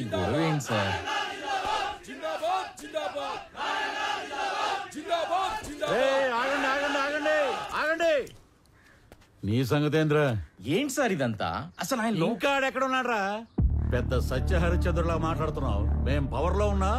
ఈ గొడవ ఏంటి సార్? ఆగండి. నీ సంగతేంద్ర? ఏంటి సార్ ఇదంతా? అసలు ఆయన ఇంకా ఎక్కడ ఉన్నాడ్రా? పెద్ద సత్య హరిశ్చంద్రులా మాట్లాడుతున్నావు. మేం పవర్ లో ఉన్నా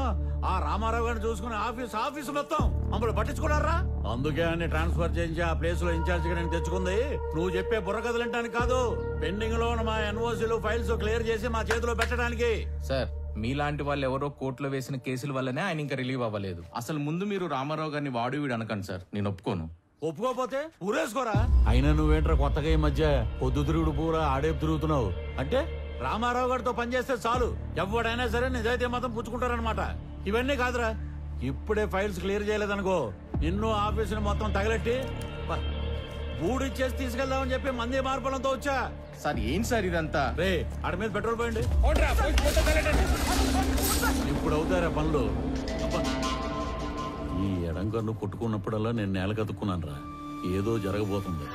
ఆ రామారావు గారిని చూసుకుని ఆఫీసు మొత్తం మమ్మల్ని పట్టించుకున్నారా? అందుకే అన్ని ట్రాన్స్ఫర్ చేయించి ఆ ప్లేస్ లో ఇన్ఛార్జ్ గా నేను తెచ్చుకుంది నువ్వు చెప్పే బుర్రకథలంటానికి కాదు, పెండింగ్ లో ఉన్న మా ఎన్ఓసీలు ఫైల్స్ క్లియర్ చేసి మా చేతిలో పెట్టడానికి. సార్ మీలాంటి వాళ్ళు ఎవరో కోర్టులో వేసిన కేసుల వల్లనే ఆయన ఇంకా రిలీవ్ అవ్వలేదు. అసలు ముందు మీరు రామారావు గారిని వాడు వీడు అనకండి సార్, నేను ఒప్పుకోను. ఒప్పుకోపోతే ఊరేసుకోరా. అయినా నువ్వేంట్రా కొత్తగా ఈ మధ్య పొద్దు తిరుగుడు పూరా ఆడేపు తిరుగుతున్నావు? అంటే రామారావు గారితో పనిచేస్తే చాలు ఎవడైనా సరే నిజాయితీ మాత్రం పుచ్చుకుంటారనమాట. ఇవన్నీ కాదురా, ఇప్పుడే ఫైల్స్ క్లియర్ చేయలేదనుకో నిన్ను ఆఫీసుని మొత్తం తగలెట్టి బూడిచ్చేసి తీసుకెళ్దామని చెప్పి మంది మార్పులంతో వచ్చా. సార్ ఏంటి సార్ ఇదంతా? రే ఆడ మీద పెట్రోల్ పోయండి. ఇప్పుడు అవుతారా పనులు? ఈ ఎడంకన్ను కొట్టుకున్నప్పుడల్లా నేను నేల కతుక్కున్నాను రా, ఏదో జరగబోతుంది.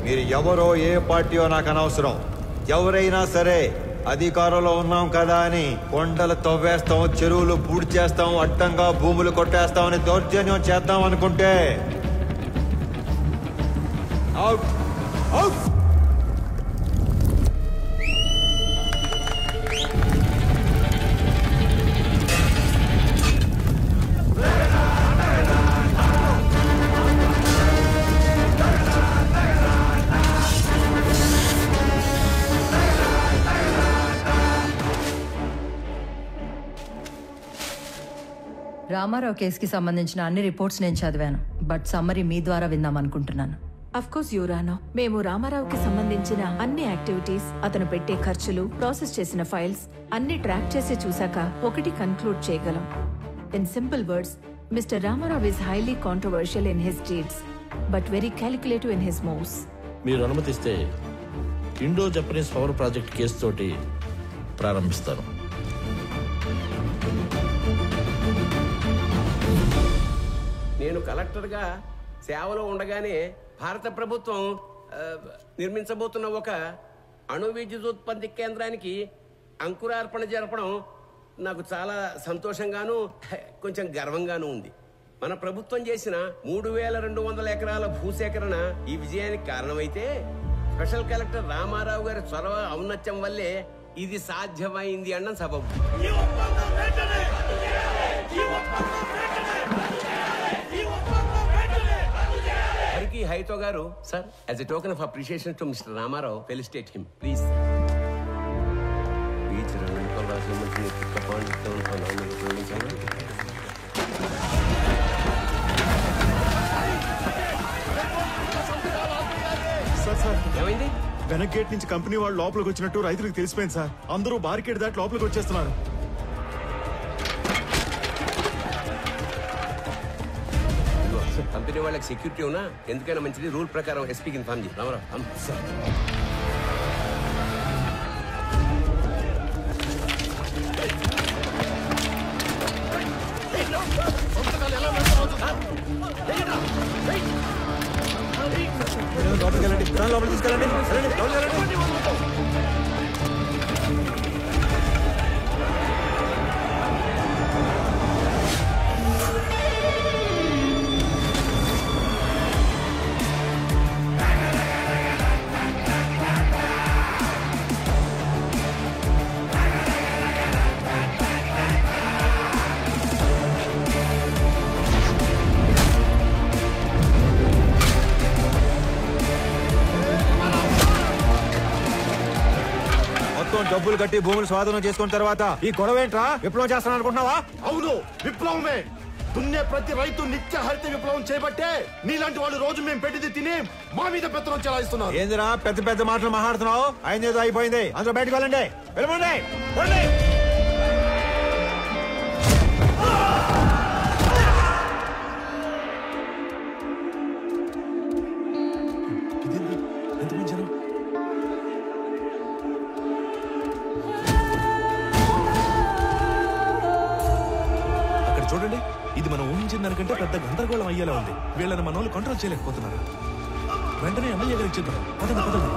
మీరు ఎవరో ఏ పార్టీయో నాకు అనవసరం. ఎవరైనా సరే అధికారంలో ఉన్నాం కదా అని కొండలు తవ్వేస్తాం, చెరువులు పూడి చేస్తాం, అడ్డంగా భూములు కొట్టేస్తామని దౌర్జన్యం చేద్దాం అనుకుంటే అవుట్ అవుట్. రామారావు కేసుకి సంబంధించిన అన్ని రిపోర్ట్స్ నేను చదివాను, బట్ సమ్మరీ మీ ద్వారా విందాం అనుకుంటున్నాను. అఫ్ కోర్స్ యువరానో, మేము రామారావుకి సంబంధించిన అన్ని యాక్టివిటీస్, అతను పెట్టే ఖర్చులు, ప్రాసెస్ చేసిన ఫైల్స్ అన్ని ట్రాక్ చేసి చూశాక ఒకటి కన్క్లూడ్ చేయగలం. In simple words, mister Ramarao is highly controversial in his deeds but very calculative in his moves. మీరు అనుమతిస్తే Indo Japanese power project case తోటి ప్రారంభిస్తారు. నేను కలెక్టర్గా సేవలో ఉండగానే భారత ప్రభుత్వం నిర్మించబోతున్న ఒక అణు విద్యుతోత్పత్తి కేంద్రానికి అంకురార్పణ జరపడం నాకు చాలా సంతోషంగాను కొంచెం గర్వంగాను ఉంది. మన ప్రభుత్వం చేసిన 3200 ఎకరాల భూసేకరణ ఈ విజయానికి కారణమైతే స్పెషల్ కలెక్టర్ రామారావు గారి చొరవ ఔన్నత్యం వల్లే ఇది సాధ్యమైంది అన్న సబబు. హరికి హైతో గారు sir, as a token of appreciation to mister Ramarao, felicitate him please. Beach ఏమైంది? వెనక్ గేట్ నుంచి కంపెనీ వాళ్ళు లోపలికి వచ్చినట్టు రైతులకు తెలిసిపోయింది సార్. అందరూ బార్కెట్ దాటి లోపలికి వచ్చేస్తున్నారు. కంపెనీ వాళ్ళకి సెక్యూరిటీ ఉన్నా ఎందుకైనా మంచిది, రూల్ ప్రకారం ఎస్పీకి ఇన్ఫార్మ్ చేయి. రామారావు సార్. లోపలికి తీసుకెళ్ళండి. డబ్బులు కట్టి భూములు స్వాధీనం చేసుకున్న తర్వాత ఈ గొడవ ఏంట్రా? విప్లవం చేస్తాను అనుకుంటున్నావా? అవును, విప్లవమే. దున్నే ప్రతి రైతు నిత్య హరిత విప్లవం చేపట్టే నీలాంటి వాళ్ళు రోజు మేము పెట్టింది తిని మా మీద పెత్తనం చెలాయిస్తున్నారు. ఏందిరా పెద్ద పెద్ద మాటలు మాట్లాడుతున్నావు? అయిందేదో అయిపోయింది, అందరూ బయటకు వెళ్ళండి. వెళ్ళండి. చూడండి, ఇది మనం ఊహించిన దానికంటే పెద్ద గందరగోళం అయ్యేలా ఉంది. వీళ్ళని మన వాళ్ళు కంట్రోల్ చేయలేకపోతున్నారు. వెంటనే ఎమ్మెల్యే గారికి చెప్తాం. పదండి పదండి.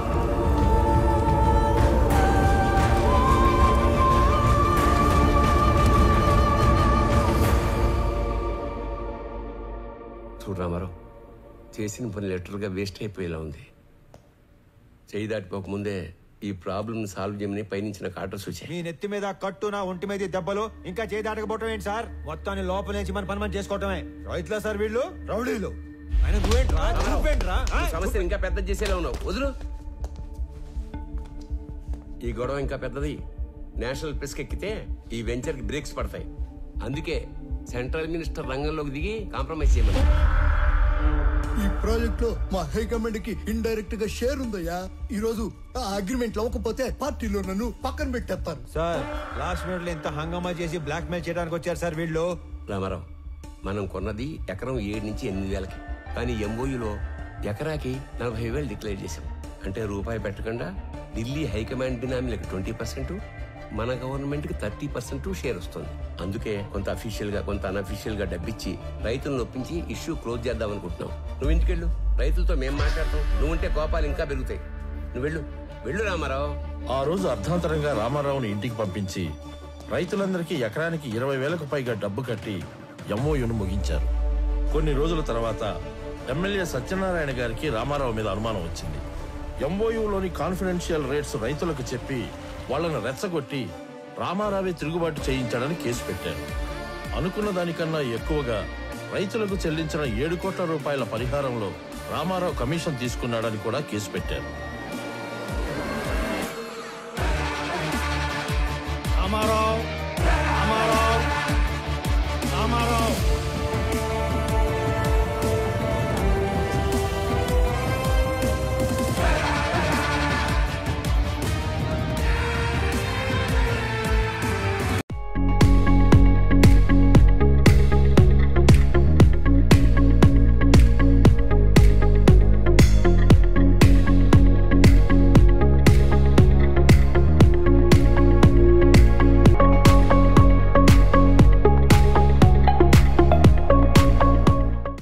చూడు రామారావు, చేసిన పని లెటర్గా వేస్ట్ అయిపోయేలా ఉంది. చేయి దాటిపోకముందే ఈ ప్రాబ్లం సాల్వ్ చేయమని పైనుంచిన ఆర్డర్స్ వచ్చాయి. మీ నెత్తి మీద కట్టు, నా ఒంటి మీద దెబ్బలు, ఇంకా చేయి దాటకపోవటం ఏంటి సార్? మొత్తాన్ని లోపల నుంచి మన పని మనం చేసుకోవటమే. రైతులా సార్ వీళ్ళు? రౌడీలు. ఆయన నువ్వేంట్రా? సమస్య ఇంకా పెద్ద చేసేలా ఉన్నావు. వదులు. ఈ గొడవ ఇంకా పెద్దది. నేషనల్ ప్రెస్ ఎక్కితే ఈ వెంచర్ కి బ్రేక్స్ పడతాయి. అందుకే సెంట్రల్ మినిస్టర్ రంగంలోకి దిగి కాంప్రమైజ్ చేయమని. ఈ ప్రాజెక్ట్ లో మా హైకమాండ్ కి ఇండైరెక్ట్ గా షేర్ ఉందయ్యా. ఈ రోజు ఆ అగ్రిమెంట్ అవ్వకపోతే పార్టీలో నన్ను పక్కన పెట్టేస్తారు. సార్ లాస్ట్ మినిట్ లో ఇంత హంగామా చేసి బ్లాక్ మెయిల్ చేయడానికి వచ్చారు సార్ వీళ్ళు. రామారావు, మనం కొన్నది ఎకరం 7 నుంచి 8 వేలకి. కానీ ఎంఓయూలో ఎకరాకి 40,000 డిక్లేర్ చేశాం. అంటే రూపాయి పెట్టకుండా ఢిల్లీ హైకమాండ్ బినామీలకు 20%, మన గవర్నమెంట్ కి 30% షేర్ వస్తుంది. అందుకే కొంత అఫీషియల్ గా కొంత అన్అఫీషియల్ గా డబ్బిచ్చి రైతులను ఒప్పించి ఇష్యూ క్లోజ్ చేద్దాం అనుకుంటున్నాం. నువ్వు ఇంటికెళ్ళు, రైతులతో మేం మాట్లాడతాం. నువ్వుంటే కోపాలు ఇంకా పెరుగుతాయి. నువ్వు వెళ్ళు రామారావు. ఆ రోజు అర్ధాంతరంగా రామారావుని ఇంటికి పంపించి రైతులందరికీ ఎకరానికి 20,000కు పైగా డబ్బు కట్టి ఎంఓయూను ముగించారు. కొన్ని రోజుల తర్వాత ఎమ్మెల్యే సత్యనారాయణ గారికి రామారావు మీద అనుమానం వచ్చింది. ఎంఓయూలోని కాన్ఫిడెన్షియల్ రేట్స్ రైతులకు చెప్పి వాళ్లను రెచ్చగొట్టి రామారావే తిరుగుబాటు చేయించాడని కేసు పెట్టారు. అనుకున్న దానికన్నా ఎక్కువగా రైతులకు చెల్లించిన 7 కోట్ల రూపాయల పరిహారంలో రామారావు కమిషన్ తీసుకున్నాడని కూడా కేసు పెట్టారు.